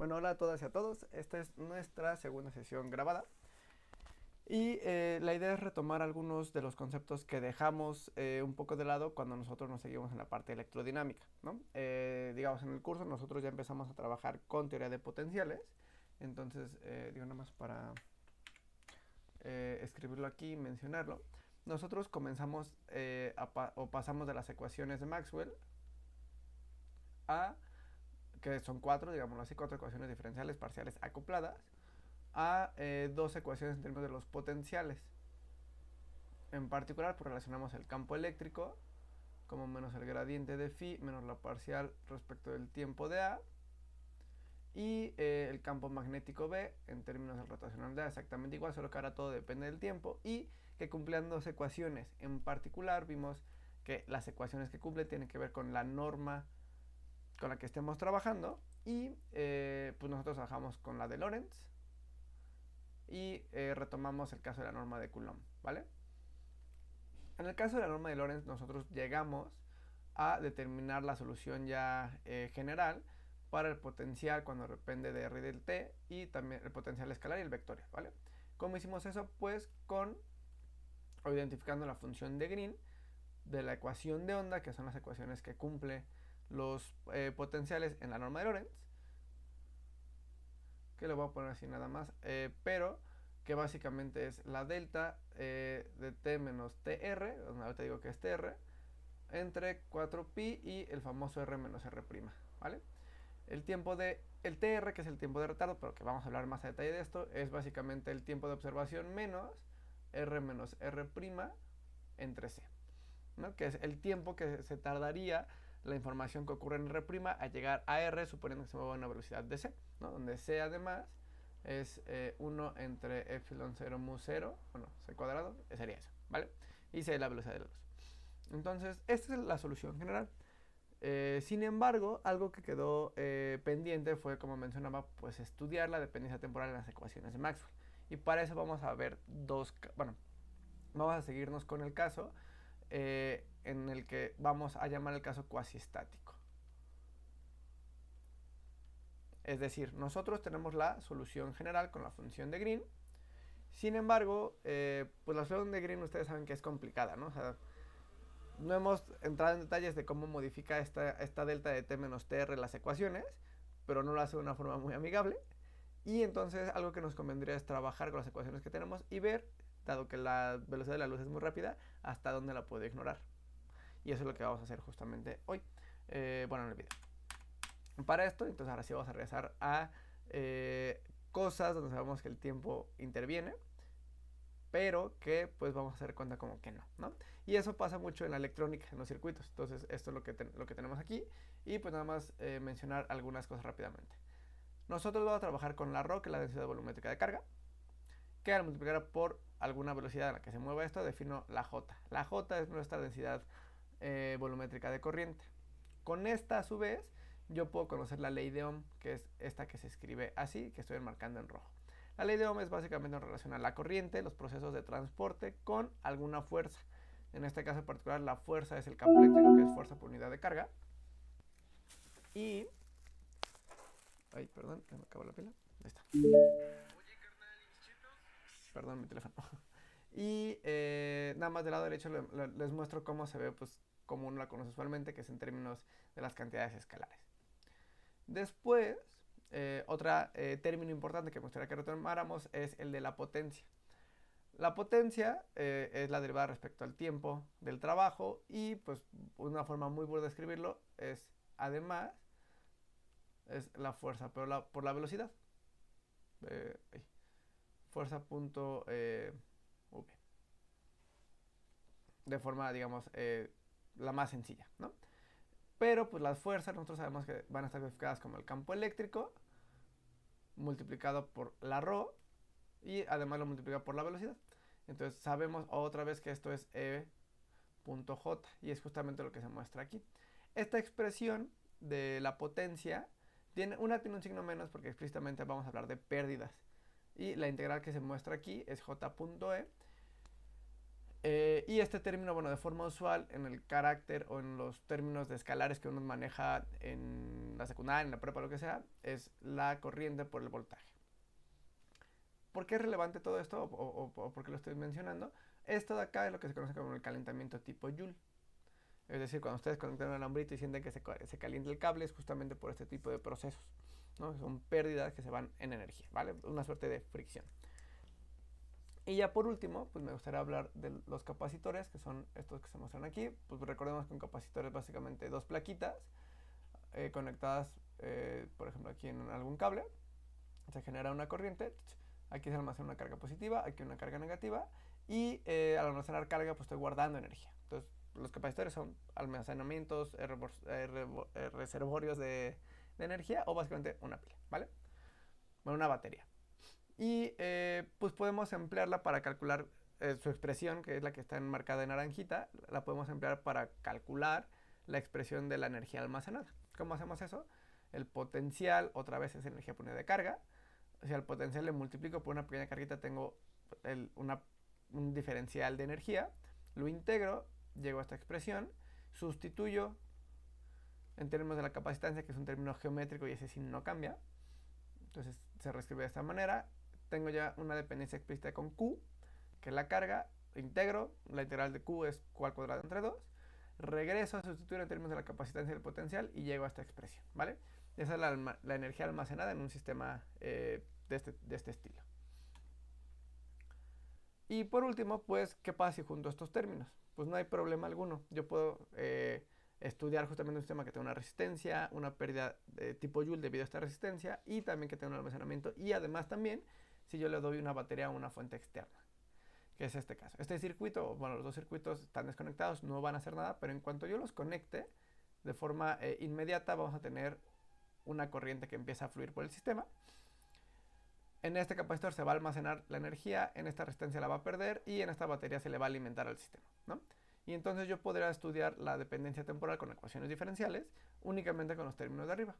Bueno, hola a todas y a todos. Esta es nuestra segunda sesión grabada. Y la idea es retomar algunos de los conceptos que dejamos un poco de lado cuando nosotros nos seguimos en la parte electrodinámica, ¿no? Digamos, en el curso nosotros ya empezamos a trabajar con teoría de potenciales. Entonces, digo nada más para escribirlo aquí y mencionarlo. Nosotros comenzamos o pasamos de las ecuaciones de Maxwell a, que son cuatro, digamos así, cuatro ecuaciones diferenciales parciales acopladas, a dos ecuaciones en términos de los potenciales. En particular, pues relacionamos el campo eléctrico como menos el gradiente de phi menos la parcial respecto del tiempo de A, y el campo magnético B en términos del rotacional de A exactamente igual, solo que ahora todo depende del tiempo, y que cumplían dos ecuaciones. En particular vimos que las ecuaciones que cumplen tienen que ver con la norma con la que estemos trabajando, y pues nosotros trabajamos con la de Lorentz y retomamos el caso de la norma de Coulomb, ¿vale? En el caso de la norma de Lorentz nosotros llegamos a determinar la solución ya general para el potencial cuando depende de R y del T, y también el potencial escalar y el vectorial, ¿vale? ¿Cómo hicimos eso? Pues o identificando la función de Green de la ecuación de onda, que son las ecuaciones que cumple los potenciales en la norma de Lorentz, que lo voy a poner así nada más, pero que básicamente es la delta de T menos TR, donde ahorita digo que es TR, entre 4pi y el famoso R menos R', ¿vale? El tiempo de el TR, que es el tiempo de retardo, pero que vamos a hablar más a detalle de esto, es básicamente el tiempo de observación menos R menos R' entre C, ¿no? Que es el tiempo que se tardaría la información que ocurre en R' a llegar a R, suponiendo que se mueva a una velocidad de C, ¿no? Donde C además es 1 entre epsilon 0 mu 0, bueno, C cuadrado, sería eso, ¿vale? Y C es la velocidad de la luz. Entonces, esta es la solución general. Sin embargo, algo que quedó pendiente fue, como mencionaba, pues estudiar la dependencia temporal en las ecuaciones de Maxwell. Y para eso vamos a ver vamos a seguirnos con el caso en el que vamos a llamar el caso cuasiestático. Es decir, nosotros tenemos la solución general con la función de Green. Sin embargo, pues la solución de Green ustedes saben que es complicada, ¿no? O sea, no hemos entrado en detalles de cómo modifica esta delta de t menos tr las ecuaciones, pero no lo hace de una forma muy amigable. Y entonces algo que nos convendría es trabajar con las ecuaciones que tenemos y ver, dado que la velocidad de la luz es muy rápida, hasta dónde la puede ignorar. Y eso es lo que vamos a hacer justamente hoy, bueno, en el video. Para esto, entonces ahora sí vamos a regresar a cosas donde sabemos que el tiempo interviene, pero que pues vamos a hacer cuenta como que no, ¿no? Y eso pasa mucho en la electrónica, en los circuitos. Entonces esto es lo que tenemos aquí, y pues nada más mencionar algunas cosas rápidamente. Nosotros vamos a trabajar con la ρ, que es la densidad volumétrica de carga, que al multiplicar por alguna velocidad en la que se mueva esto, defino la J. La J es nuestra densidad volumétrica de corriente. Con esta, a su vez, yo puedo conocer la ley de Ohm, que es esta que se escribe así, que estoy marcando en rojo. La ley de Ohm es básicamente en relación a la corriente, los procesos de transporte con alguna fuerza. En este caso en particular, la fuerza es el campo eléctrico, que es fuerza por unidad de carga. Y... Ay, perdón, me acabó la pila. Ahí está. Perdón, mi teléfono. Y nada más del lado derecho les muestro cómo se ve, pues, como uno la conoce usualmente, que es en términos de las cantidades escalares. Después, otro término importante que me gustaría que retomáramos es el de la potencia. La potencia es la derivada respecto al tiempo del trabajo, y pues una forma muy buena de escribirlo es, además, es la fuerza por la velocidad. Fuerza punto v. De forma, digamos, la más sencilla, ¿no? Pero pues las fuerzas nosotros sabemos que van a estar codificadas como el campo eléctrico multiplicado por la ρ, y además lo multiplica por la velocidad. Entonces sabemos otra vez que esto es E.J, y es justamente lo que se muestra aquí. Esta expresión de la potencia tiene un signo menos porque explícitamente vamos a hablar de pérdidas, y la integral que se muestra aquí es J.E. Y este término, bueno, de forma usual en el carácter o en los términos de escalares que uno maneja en la secundaria, en la prepa, lo que sea, es la corriente por el voltaje. ¿Por qué es relevante todo esto o por qué lo estoy mencionando? Esto de acá es lo que se conoce como el calentamiento tipo Joule. Es decir, cuando ustedes conectan un alambrito y sienten que se calienta el cable, es justamente por este tipo de procesos, ¿no? Son pérdidas que se van en energía, ¿vale? Una suerte de fricción. Y ya por último, pues me gustaría hablar de los capacitores, que son estos que se muestran aquí. Pues recordemos que un capacitor es básicamente dos plaquitas conectadas, por ejemplo, aquí en algún cable. Se genera una corriente, aquí se almacena una carga positiva, aquí una carga negativa, y al almacenar carga, pues estoy guardando energía. Entonces, los capacitores son almacenamientos, reservorios de energía, o básicamente una pila, ¿vale? Bueno, una batería. Y pues podemos emplearla para calcular su expresión, que es la que está enmarcada en naranjita, la podemos emplear para calcular la expresión de la energía almacenada. ¿Cómo hacemos eso? El potencial, otra vez es energía por unidad de carga. Si al potencial le multiplico por una pequeña carguita, tengo un diferencial de energía. Lo integro, llego a esta expresión, sustituyo en términos de la capacitancia, que es un término geométrico y ese sí no cambia. Entonces se reescribe de esta manera. Tengo ya una dependencia explícita con Q, que es la carga, integro, la integral de Q es Q al cuadrado entre 2, regreso a sustituir en términos de la capacitancia y el potencial y llego a esta expresión, ¿vale? Esa es la energía almacenada en un sistema de este estilo. Y por último, pues, ¿qué pasa si junto estos términos? Pues no hay problema alguno. Yo puedo estudiar justamente un sistema que tenga una resistencia, una pérdida de tipo Joule debido a esta resistencia y también que tenga un almacenamiento y además también si yo le doy una batería a una fuente externa, que es este caso. Este circuito, bueno, los dos circuitos están desconectados, no van a hacer nada, pero en cuanto yo los conecte, de forma inmediata vamos a tener una corriente que empieza a fluir por el sistema. En este capacitor se va a almacenar la energía, en esta resistencia la va a perder y en esta batería se le va a alimentar al sistema, ¿no? Y entonces yo podría estudiar la dependencia temporal con ecuaciones diferenciales únicamente con los términos de arriba.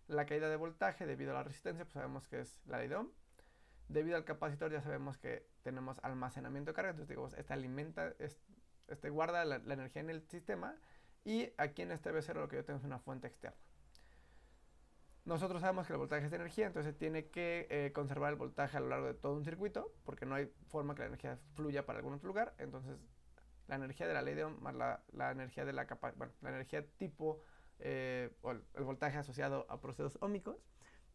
La caída de voltaje debido a la resistencia, pues sabemos que es la ley de Ohm. Debido al capacitor ya sabemos que tenemos almacenamiento de carga, entonces digamos, este guarda la energía en el sistema y aquí en este B0 lo que yo tengo es una fuente externa. Nosotros sabemos que el voltaje es de energía, entonces tiene que conservar el voltaje a lo largo de todo un circuito, porque no hay forma que la energía fluya para algún otro lugar. Entonces, la energía de la ley de Ohm más la energía de la la energía tipo o el voltaje asociado a procesos óhmicos,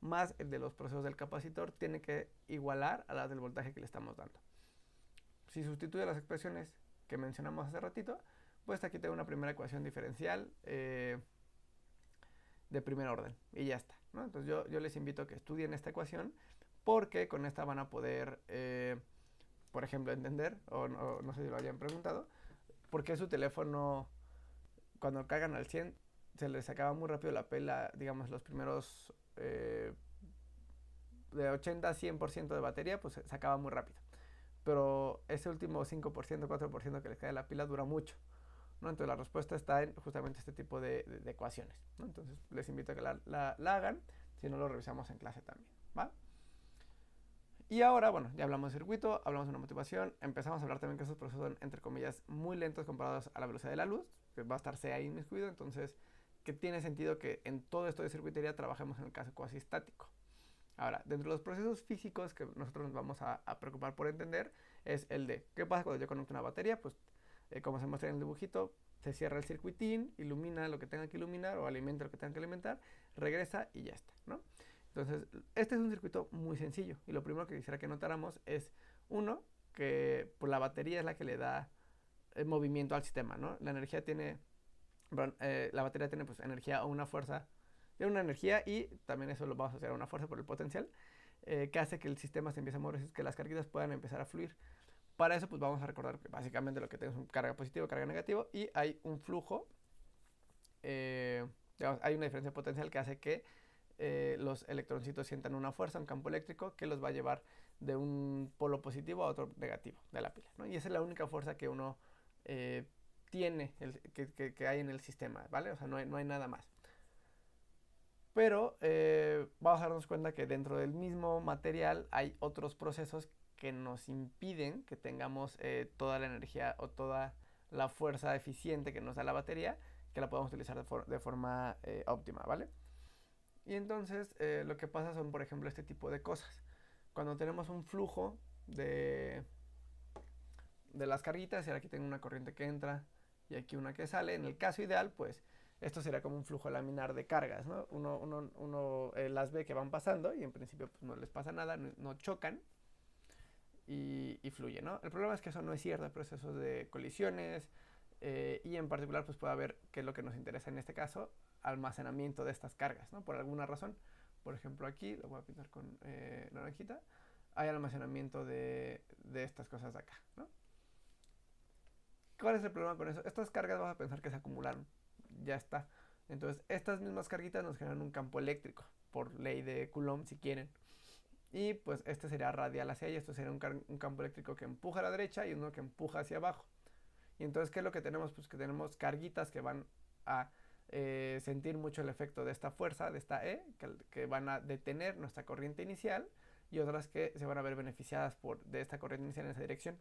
más el de los procesos del capacitor, tiene que igualar a la del voltaje que le estamos dando. Si sustituye las expresiones que mencionamos hace ratito, pues aquí tengo una primera ecuación diferencial de primer orden y ya está, ¿no? Entonces yo les invito a que estudien esta ecuación porque con esta van a poder, por ejemplo, entender, o no sé si lo hayan preguntado, por qué su teléfono cuando cargan al 100 se les acaba muy rápido la pila, digamos, los primeros de 80 a 100% de batería, pues se acaba muy rápido. Pero ese último 5%, 4% que les cae la pila dura mucho, ¿no? Entonces la respuesta está en justamente este tipo de ecuaciones, ¿no? Entonces les invito a que la hagan, si no lo revisamos en clase también, ¿va? Y ahora, bueno, ya hablamos de circuito, hablamos de una motivación, empezamos a hablar también que esos procesos son, entre comillas, muy lentos comparados a la velocidad de la luz, que va a estar C ahí inmiscuido, entonces, que tiene sentido que en todo esto de circuitería trabajemos en el caso cuasi estático. Ahora, dentro de los procesos físicos que nosotros nos vamos a preocupar por entender, es el de, ¿qué pasa cuando yo conecto una batería? Pues, como se muestra en el dibujito, se cierra el circuitín, ilumina lo que tenga que iluminar o alimenta lo que tenga que alimentar, regresa y ya está, ¿no? Entonces, este es un circuito muy sencillo y lo primero que quisiera que notáramos es, uno, que pues, la batería es la que le da el movimiento al sistema, ¿no? La energía tiene, bueno, la batería tiene pues energía o una fuerza, tiene una energía y también eso lo vamos a asociar a una fuerza por el potencial, que hace que el sistema se empiece a mover, que las carguitas puedan empezar a fluir. Para eso pues vamos a recordar que básicamente lo que tenemos es carga positiva, carga negativa y hay un flujo, digamos, hay una diferencia potencial que hace que los electroncitos sientan una fuerza, un campo eléctrico que los va a llevar de un polo positivo a otro negativo de la pila, ¿no? Y esa es la única fuerza que uno tiene, que hay en el sistema, ¿vale? O sea, no hay nada más. Pero vamos a darnos cuenta que dentro del mismo material hay otros procesos que nos impiden que tengamos toda la energía o toda la fuerza eficiente que nos da la batería, que la podamos utilizar de forma óptima, ¿vale? Y entonces lo que pasa son, por ejemplo, este tipo de cosas. Cuando tenemos un flujo de las carguitas, y aquí tengo una corriente que entra y aquí una que sale, en el caso ideal, pues esto sería como un flujo laminar de cargas, ¿no? Uno las ve que van pasando y en principio pues, no les pasa nada, no chocan y fluye, ¿no? El problema es que eso no es cierto, hay procesos de colisiones y en particular pues puede haber, que es lo que nos interesa en este caso, almacenamiento de estas cargas, ¿no? Por alguna razón. Por ejemplo aquí, lo voy a pintar con naranjita, hay almacenamiento de estas cosas de acá, ¿no? ¿Cuál es el problema con eso? Estas cargas vamos a pensar que se acumularon. Ya está. Entonces, estas mismas carguitas nos generan un campo eléctrico, por ley de Coulomb, si quieren. Y pues este sería radial hacia allá. Esto sería un campo eléctrico que empuja a la derecha y uno que empuja hacia abajo. Y entonces, ¿qué es lo que tenemos? Pues que tenemos carguitas que van a sentir mucho el efecto de esta fuerza, de esta E, que van a detener nuestra corriente inicial, y otras que se van a ver beneficiadas de esta corriente inicial en esa dirección.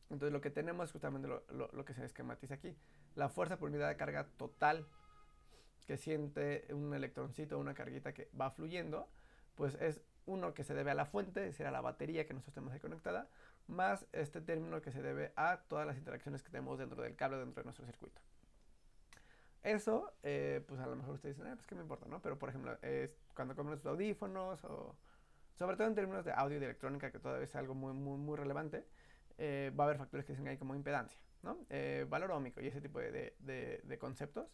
Entonces lo que tenemos es justamente lo que se esquematiza aquí. La fuerza por unidad de carga total que siente un electroncito, una carguita que va fluyendo, pues es uno que se debe a la fuente, es decir, a la batería que nosotros tenemos ahí conectada, más este término que se debe a todas las interacciones que tenemos dentro del cable, dentro de nuestro circuito. Eso, pues a lo mejor ustedes dicen, pues qué me importa, ¿no? Pero por ejemplo, cuando compran sus audífonos o sobre todo en términos de audio y de electrónica, que todavía es algo muy relevante, va a haber factores que dicen ahí como impedancia, ¿no? Valor óhmico y ese tipo de conceptos.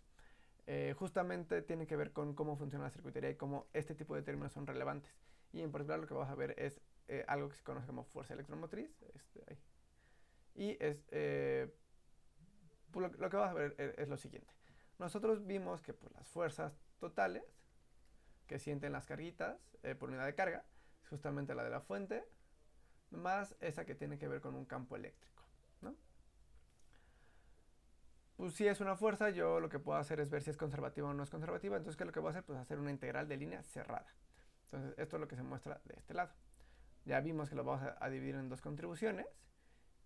Justamente tiene que ver con cómo funciona la circuitería y cómo este tipo de términos son relevantes. Y en particular lo que vamos a ver es algo que se conoce como fuerza electromotriz. Y pues lo que vamos a ver es lo siguiente. Nosotros vimos que pues, las fuerzas totales que sienten las carguitas por unidad de carga es justamente la de la fuente más esa que tiene que ver con un campo eléctrico, ¿no? Pues si es una fuerza, yo lo que puedo hacer es ver si es conservativa o no es conservativa. Entonces, ¿qué es lo que voy a hacer? Pues hacer una integral de línea cerrada. Entonces, esto es lo que se muestra de este lado. Ya vimos que lo vamos a dividir en dos contribuciones.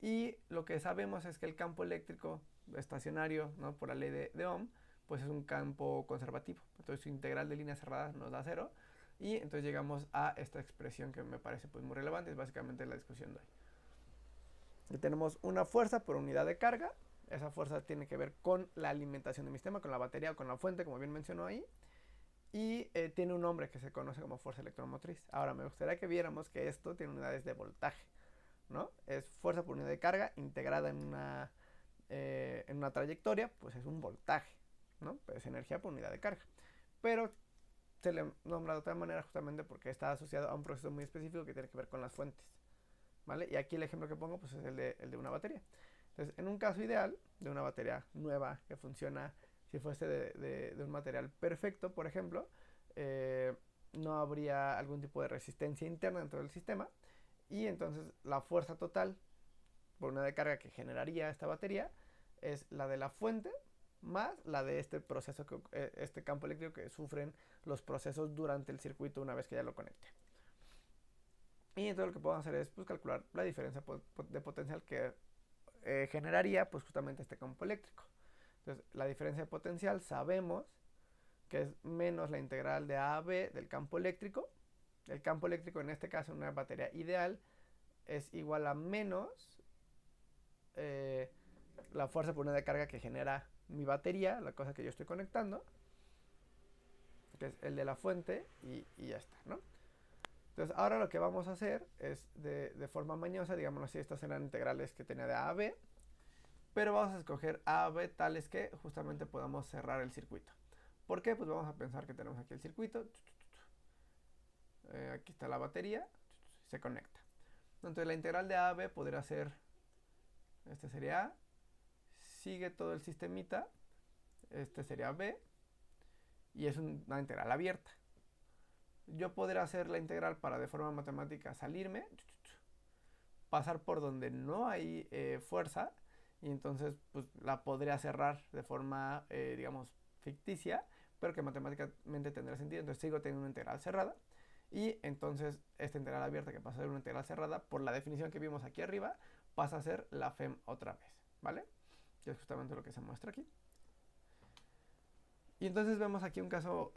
Y lo que sabemos es que el campo eléctrico estacionario, ¿no? Por la ley de Ohm, pues es un campo conservativo. Entonces, su integral de línea cerrada nos da 0. Y entonces llegamos a esta expresión que me parece pues, muy relevante. Es básicamente la discusión de hoy. Y tenemos una fuerza por unidad de carga. Esa fuerza tiene que ver con la alimentación de mi sistema, con la batería o con la fuente, como bien mencionó ahí. Y tiene un nombre que se conoce como fuerza electromotriz. Ahora, me gustaría que viéramos que esto tiene unidades de voltaje, ¿no? Es fuerza por unidad de carga integrada en una trayectoria, pues es un voltaje, ¿no? Pues es energía por unidad de carga. Pero se le nombra de otra manera justamente porque está asociado a un proceso muy específico que tiene que ver con las fuentes, ¿vale? Y aquí el ejemplo que pongo pues es el de una batería. Entonces, en un caso ideal de una batería nueva que funciona, si fuese de un material perfecto, por ejemplo, no habría algún tipo de resistencia interna dentro del sistema y entonces la fuerza total por unidad de carga que generaría esta batería es la de la fuente más la de este proceso, este campo eléctrico que sufren los procesos durante el circuito una vez que ya lo conecte. Y entonces lo que podemos hacer es pues, calcular la diferencia de potencial que generaría pues justamente este campo eléctrico. Entonces la diferencia de potencial sabemos que es menos la integral de A a B del campo eléctrico. El campo eléctrico en este caso en una batería ideal es igual a menos la fuerza por unidad de carga que genera mi batería, la cosa que yo estoy conectando, que es el de la fuente y ya está, ¿no? Entonces ahora lo que vamos a hacer es de forma mañosa, digamos así, estas eran integrales que tenía de A a B, pero vamos a escoger A, B tales que justamente podamos cerrar el circuito. ¿Por qué? Pues vamos a pensar que tenemos aquí el circuito, aquí está la batería, se conecta. Entonces la integral de A a B podría ser, este sería A, sigue todo el sistemita, este sería B, y es una integral abierta. Yo podría hacer la integral para de forma matemática salirme, pasar por donde no hay fuerza, y entonces pues la podría cerrar de forma, digamos, ficticia, pero que matemáticamente tendrá sentido. Entonces sigo teniendo una integral cerrada. Y entonces esta integral abierta, que pasa a ser una integral cerrada, por la definición que vimos aquí arriba, pasa a ser la FEM otra vez, ¿vale? Que es justamente lo que se muestra aquí. Y entonces vemos aquí un caso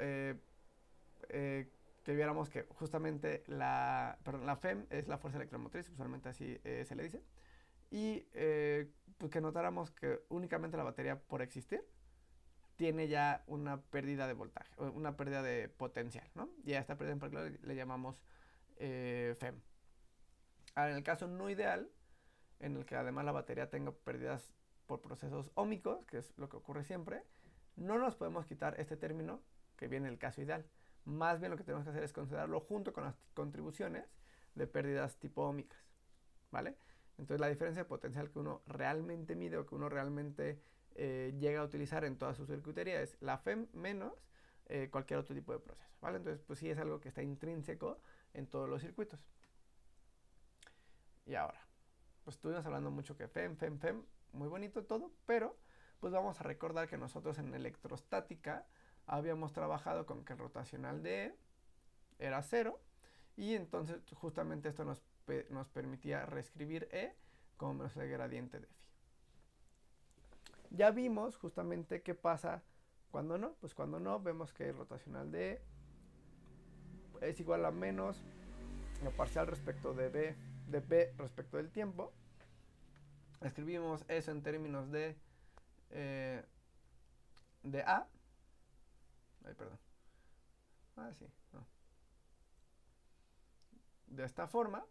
que viéramos que justamente la FEM es la fuerza electromotriz, usualmente así se le dice. Y pues que notáramos que únicamente la batería, por existir, tiene ya una pérdida de voltaje, una pérdida de potencial, ¿no? Y a esta pérdida en particular le llamamos FEM. Ahora, en el caso no ideal, en el que además la batería tenga pérdidas por procesos óhmicos, que es lo que ocurre siempre, no nos podemos quitar este término que viene en el caso ideal. Más bien lo que tenemos que hacer es considerarlo junto con las contribuciones de pérdidas tipo óhmicas, ¿vale? Entonces la diferencia de potencial que uno realmente mide o que uno realmente llega a utilizar en toda su circuitería es la FEM menos cualquier otro tipo de proceso, ¿vale? Entonces pues sí es algo que está intrínseco en todos los circuitos. Y ahora, pues estuvimos hablando mucho que FEM, muy bonito todo, pero pues vamos a recordar que nosotros en electrostática habíamos trabajado con que el rotacional de E era 0 y entonces justamente esto nos permitía reescribir E como menos el gradiente de phi. Ya vimos justamente qué pasa cuando no, pues cuando no vemos que el rotacional de E es igual a menos la parcial respecto de B respecto del tiempo. Escribimos eso en términos de A. Ay, perdón. Sí, no. De esta forma,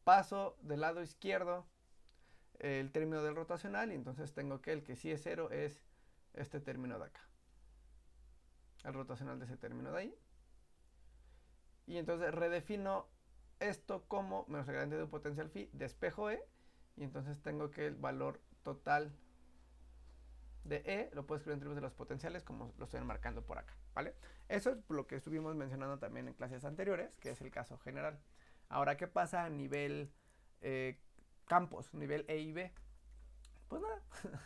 paso del lado izquierdo el término del rotacional y entonces tengo que el que sí es 0 es este término de acá. El rotacional de ese término de ahí. Y entonces redefino esto como menos el gradiente de un potencial phi, despejo E, y entonces tengo que el valor total de E lo puedo escribir en términos de los potenciales como lo estoy marcando por acá, ¿vale? Eso es lo que estuvimos mencionando también en clases anteriores, que es el caso general. Ahora, ¿qué pasa a nivel campos, nivel E y B? Pues nada,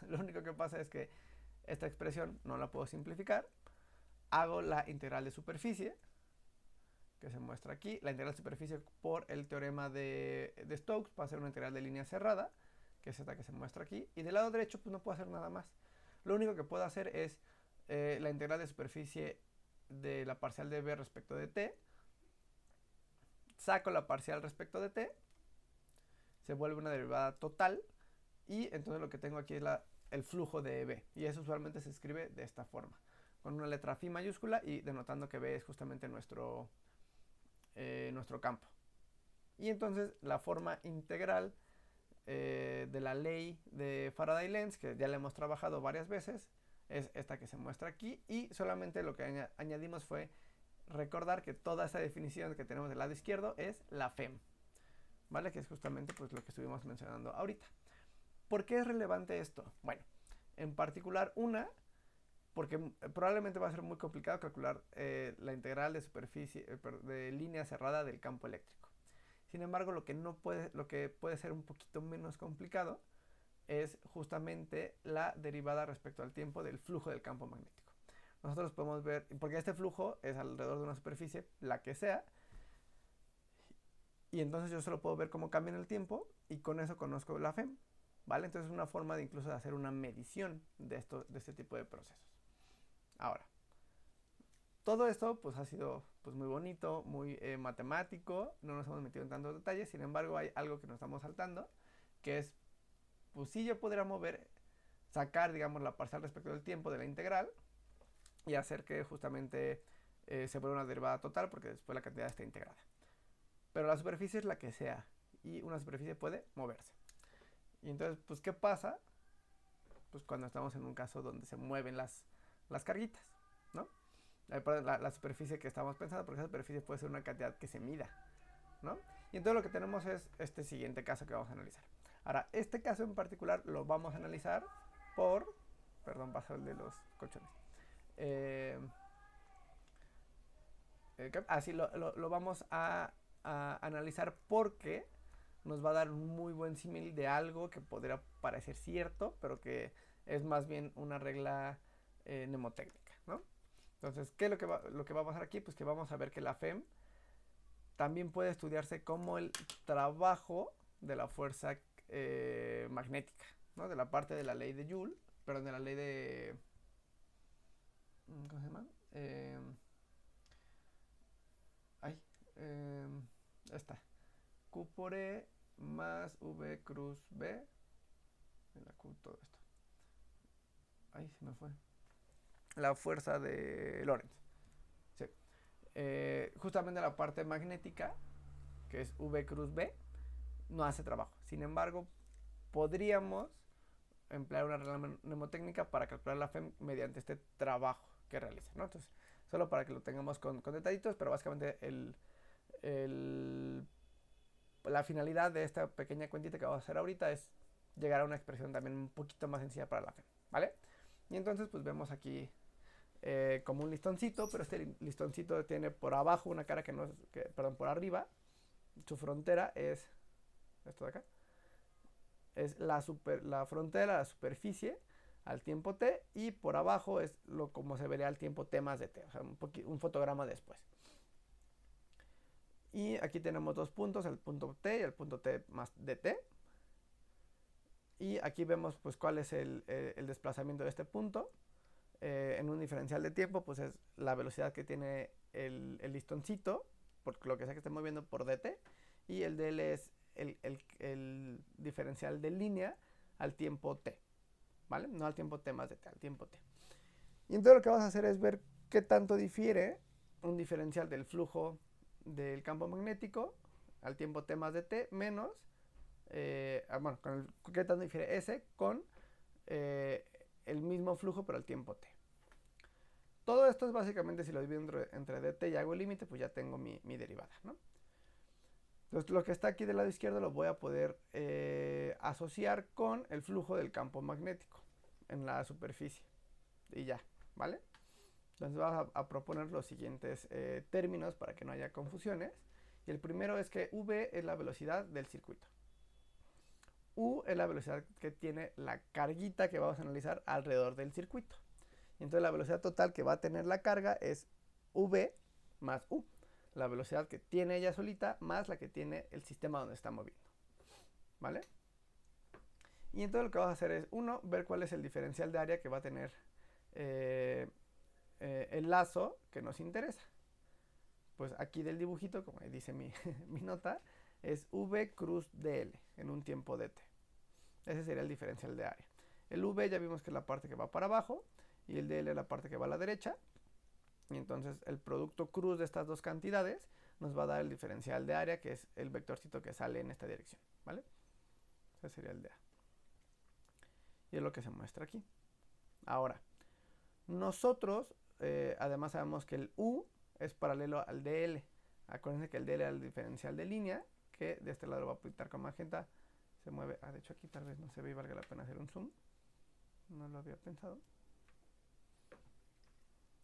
lo único que pasa es que esta expresión no la puedo simplificar. Hago la integral de superficie, que se muestra aquí. La integral de superficie por el teorema de Stokes va a ser una integral de línea cerrada, que es esta que se muestra aquí. Y del lado derecho pues no puedo hacer nada más. Lo único que puedo hacer es la integral de superficie de la parcial de B respecto de t. Saco la parcial respecto de t. Se vuelve una derivada total. Y entonces lo que tengo aquí es el flujo de B. Y eso usualmente se escribe de esta forma. Con una letra phi mayúscula y denotando que B es justamente nuestro campo. Y entonces la forma integral de la ley de Faraday-Lenz, que ya la hemos trabajado varias veces, es esta que se muestra aquí. Y solamente lo que añadimos fue recordar que toda esa definición que tenemos del lado izquierdo es la FEM, ¿vale? Que es justamente pues, lo que estuvimos mencionando ahorita. ¿Por qué es relevante esto? Bueno, en particular porque probablemente va a ser muy complicado calcular la integral de superficie de línea cerrada del campo eléctrico. Sin embargo, lo que puede ser un poquito menos complicado es justamente la derivada respecto al tiempo del flujo del campo magnético. Nosotros podemos ver, porque este flujo es alrededor de una superficie, la que sea, y entonces yo solo puedo ver cómo cambia en el tiempo y con eso conozco la FEM, ¿vale? Entonces es una forma de incluso de hacer una medición de este tipo de procesos. Ahora, todo esto pues ha sido pues, muy bonito, muy matemático, no nos hemos metido en tantos detalles, sin embargo hay algo que nos estamos saltando, que es, pues sí yo podría sacar digamos la parcial respecto del tiempo de la integral y hacer que justamente se vuelva una derivada total porque después la cantidad está integrada. Pero la superficie es la que sea y una superficie puede moverse. Y entonces, pues ¿qué pasa? Pues cuando estamos en un caso donde se mueven las carguitas, ¿no? La superficie que estamos pensando, porque esa superficie puede ser una cantidad que se mida, ¿no? Y entonces lo que tenemos es este siguiente caso que vamos a analizar. Ahora, este caso en particular lo vamos a analizar perdón, pasa el de los colchones. Así lo vamos a analizar porque nos va a dar un muy buen símil de algo que podría parecer cierto, pero que es más bien una regla mnemotécnica, ¿no? Entonces, ¿qué es lo que va a pasar aquí? Pues que vamos a ver que la FEM también puede estudiarse como el trabajo de la fuerza magnética, ¿no? De la parte de la ley de Joule, perdón, de la ley de... ¿Cómo se llama? Ay, eh, esta. Q por E más V cruz B. La Q, todo esto. Ay, se me fue. La fuerza de Lorentz. Sí. Justamente la parte magnética, que es V cruz B, no hace trabajo. Sin embargo, podríamos emplear una regla mnemotécnica para calcular la FEM mediante este trabajo que realiza, ¿no? Entonces, solo para que lo tengamos con detallitos, pero básicamente la finalidad de esta pequeña cuentita que vamos a hacer ahorita es llegar a una expresión también un poquito más sencilla para la FEM, ¿vale? Y entonces, pues vemos aquí como un listoncito, pero este listoncito tiene por abajo una cara que no es, perdón, por arriba, su frontera es esto de acá, es la frontera, la superficie al tiempo t, y por abajo es lo como se vería al tiempo t más de t, o sea, un fotograma después. Y aquí tenemos dos puntos, el punto t y el punto t más de t. Y aquí vemos pues cuál es el desplazamiento de este punto. En un diferencial de tiempo, pues es la velocidad que tiene el listoncito, por lo que sea que esté moviendo por dt, y el dl es el diferencial de línea al tiempo t, ¿vale? No al tiempo t más dt, al tiempo t. Y entonces lo que vamos a hacer es ver qué tanto difiere un diferencial del flujo del campo magnético al tiempo t más dt menos, bueno, qué tanto difiere ese con el mismo flujo pero al tiempo t. Todo esto es básicamente, si lo divido entre dt y hago el límite, pues ya tengo mi derivada, ¿no? Entonces lo que está aquí del lado izquierdo lo voy a poder asociar con el flujo del campo magnético en la superficie. Y ya, ¿vale? Entonces vamos a proponer los siguientes términos para que no haya confusiones. Y el primero es que v es la velocidad del circuito. U es la velocidad que tiene la carguita que vamos a analizar alrededor del circuito. Y entonces la velocidad total que va a tener la carga es v más u, la velocidad que tiene ella solita más la que tiene el sistema donde está moviendo, ¿vale? Y entonces lo que vamos a hacer es, uno, ver cuál es el diferencial de área que va a tener el lazo que nos interesa. Pues aquí del dibujito, como dice mi nota, es v cruz dl en un tiempo dt. Ese sería el diferencial de área. El v ya vimos que es la parte que va para abajo y el dl es la parte que va a la derecha. Y entonces el producto cruz de estas dos cantidades nos va a dar el diferencial de área, que es el vectorcito que sale en esta dirección, ¿vale? Ese sería el de A. Y es lo que se muestra aquí. Ahora, nosotros además sabemos que el U es paralelo al DL. Acuérdense que el DL es el diferencial de línea, que de este lado lo voy a pintar con magenta. Se mueve, de hecho aquí tal vez no se ve y valga la pena hacer un zoom. No lo había pensado.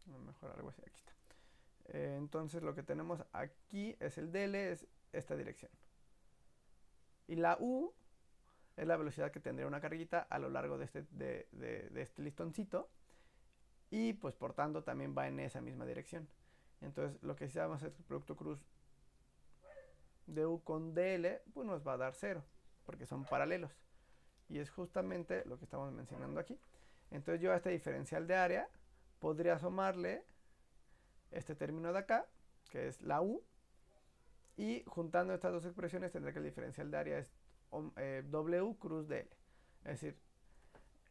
A lo mejor algo así, aquí está. Entonces lo que tenemos aquí es el DL, es esta dirección. Y la U es la velocidad que tendría una carguita a lo largo de este listoncito. Y pues por tanto también va en esa misma dirección. Entonces lo que hacemos es que el producto cruz de U con DL pues nos va a dar 0, porque son paralelos. Y es justamente lo que estamos mencionando aquí. Entonces yo a este diferencial de área podría sumarle este término de acá, que es la U, y juntando estas dos expresiones tendré que el diferencial de área es W cruz dl. Es decir,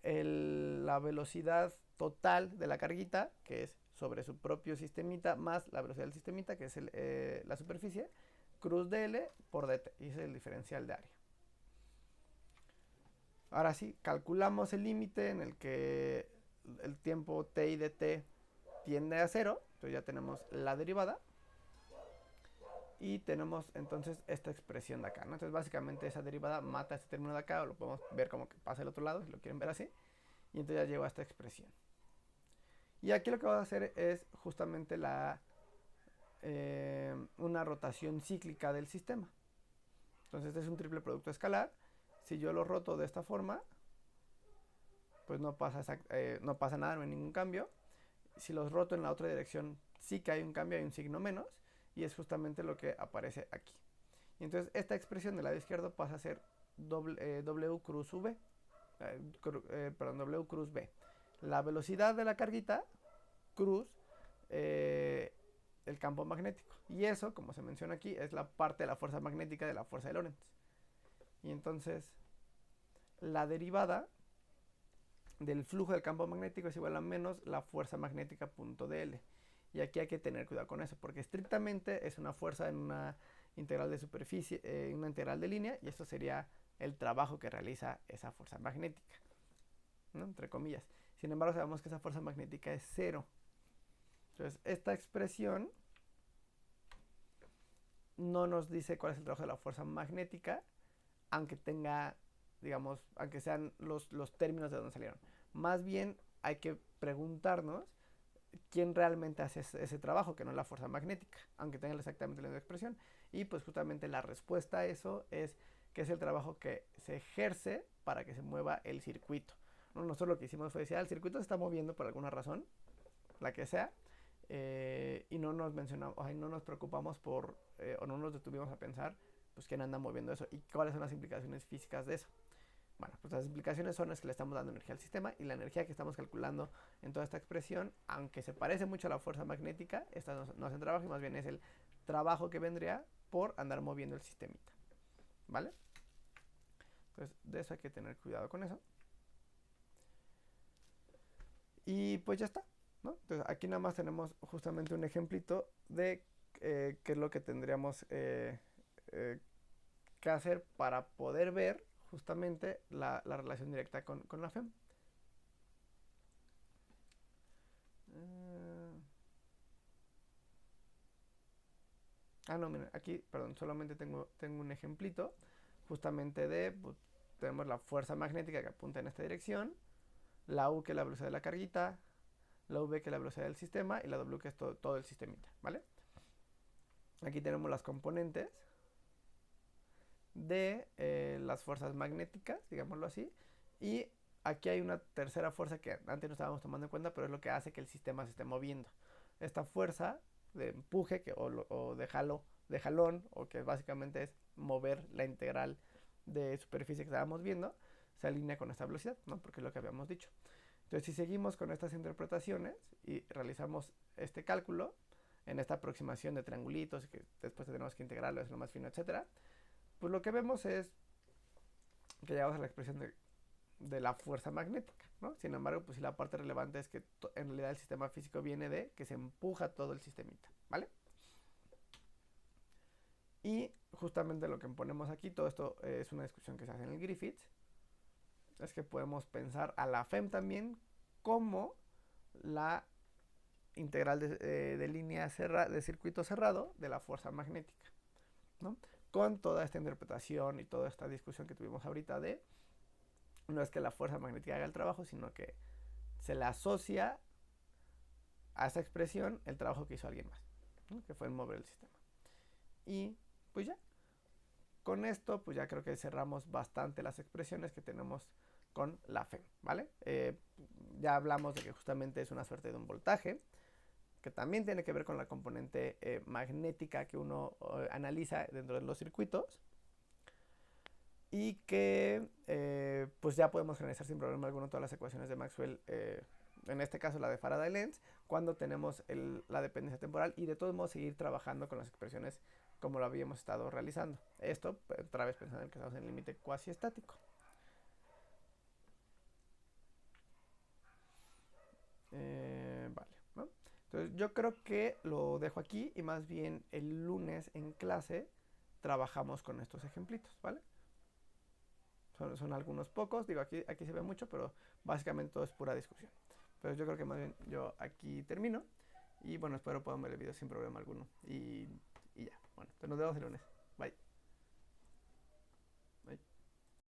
la velocidad total de la carguita, que es sobre su propio sistemita, más la velocidad del sistemita, que es la superficie, cruz dl por dt, y ese es el diferencial de área. Ahora sí, calculamos el límite en el que el tiempo t y dt tiende a 0, entonces ya tenemos la derivada. Y tenemos entonces esta expresión de acá, ¿no? Entonces básicamente esa derivada mata este término de acá, o lo podemos ver como que pasa al otro lado, si lo quieren ver así. Y entonces ya llego a esta expresión. Y aquí lo que vamos a hacer es justamente una rotación cíclica del sistema. Entonces este es un triple producto escalar. Si yo lo roto de esta forma, pues no pasa nada, no hay ningún cambio. si los roto en la otra dirección, sí que hay un cambio, hay un signo menos, y es justamente lo que aparece aquí. Y entonces esta expresión del lado izquierdo pasa a ser W cruz V, perdón, W cruz V. La velocidad de la carguita, cruz, el campo magnético. Y eso, como se menciona aquí, es la parte de la fuerza magnética de la fuerza de Lorentz. Y entonces, la derivada del flujo del campo magnético es igual a menos la fuerza magnética punto dl. Y aquí hay que tener cuidado con eso, porque estrictamente es una fuerza en una integral de superficie, una integral de línea, y esto sería el trabajo que realiza esa fuerza magnética, ¿no? Entre comillas. Sin embargo, sabemos que esa fuerza magnética es cero. Entonces, esta expresión no nos dice cuál es el trabajo de la fuerza magnética, aunque tenga, digamos, aunque sean los términos de donde salieron. Más bien hay que preguntarnos quién realmente hace ese trabajo, que no es la fuerza magnética, aunque tenga exactamente la misma expresión. Y pues justamente la respuesta a eso es que es el trabajo que se ejerce para que se mueva el circuito. ¿No? Nosotros lo que hicimos fue decir, el circuito se está moviendo por alguna razón, la que sea, y no nos mencionamos, no nos preocupamos por, o no nos detuvimos a pensar, pues quién anda moviendo eso y cuáles son las implicaciones físicas de eso. Bueno, pues las implicaciones son es que le estamos dando energía al sistema y la energía que estamos calculando en toda esta expresión, aunque se parece mucho a la fuerza magnética, esta no hace trabajo y más bien es el trabajo que vendría por andar moviendo el sistemita. ¿Vale? Entonces, de eso hay que tener cuidado con eso. Y pues ya está, ¿no? Entonces, aquí nada más tenemos justamente un ejemplito de qué es lo que tendríamos que hacer para poder ver justamente la relación directa con la FEM. No, miren, aquí, perdón, solamente tengo un ejemplito justamente de, pues, tenemos la fuerza magnética que apunta en esta dirección, la U que es la velocidad de la carguita, la V que es la velocidad del sistema y la W que es todo el sistemita, ¿vale? Aquí tenemos las componentes de las fuerzas magnéticas, digámoslo así, y aquí hay una tercera fuerza que antes no estábamos tomando en cuenta, pero es lo que hace que el sistema se esté moviendo. Esta fuerza de empuje o de jalón, o que básicamente es mover la integral de superficie que estábamos viendo, se alinea con esta velocidad, ¿no? Porque es lo que habíamos dicho. Entonces, si seguimos con estas interpretaciones y realizamos este cálculo en esta aproximación de triangulitos, que después tenemos que integrarlo, es lo más fino, etcétera, pues lo que vemos es que llegamos a la expresión de la fuerza magnética, ¿no? Sin embargo, pues la parte relevante es que en realidad el sistema físico viene de que se empuja todo el sistemita, ¿vale? Y justamente lo que ponemos aquí, todo esto es una discusión que se hace en el Griffiths, es que podemos pensar a la FEM también como la integral de línea de circuito cerrado de la fuerza magnética, ¿no? Con toda esta interpretación y toda esta discusión que tuvimos ahorita de no es que la fuerza magnética haga el trabajo, sino que se le asocia a esta expresión el trabajo que hizo alguien más, ¿no? Que fue en mover el sistema. Y pues ya, con esto pues ya creo que cerramos bastante las expresiones que tenemos con la FEM, ¿vale? Ya hablamos de que justamente es una suerte de un voltaje, que también tiene que ver con la componente magnética que uno analiza dentro de los circuitos, y que pues ya podemos generalizar sin problema alguno todas las ecuaciones de Maxwell, en este caso la de Faraday-Lenz, cuando tenemos la dependencia temporal, y de todos modos seguir trabajando con las expresiones como lo habíamos estado realizando. Esto otra vez pensando en que estamos en el límite cuasi estático. Vale, ¿no? Entonces yo creo que lo dejo aquí y más bien el lunes en clase trabajamos con estos ejemplitos, ¿vale? Son algunos pocos, digo, aquí se ve mucho, pero básicamente todo es pura discusión. Pero yo creo que más bien yo aquí termino y bueno, espero puedan ver el video sin problema alguno. Y ya, bueno, nos vemos el lunes.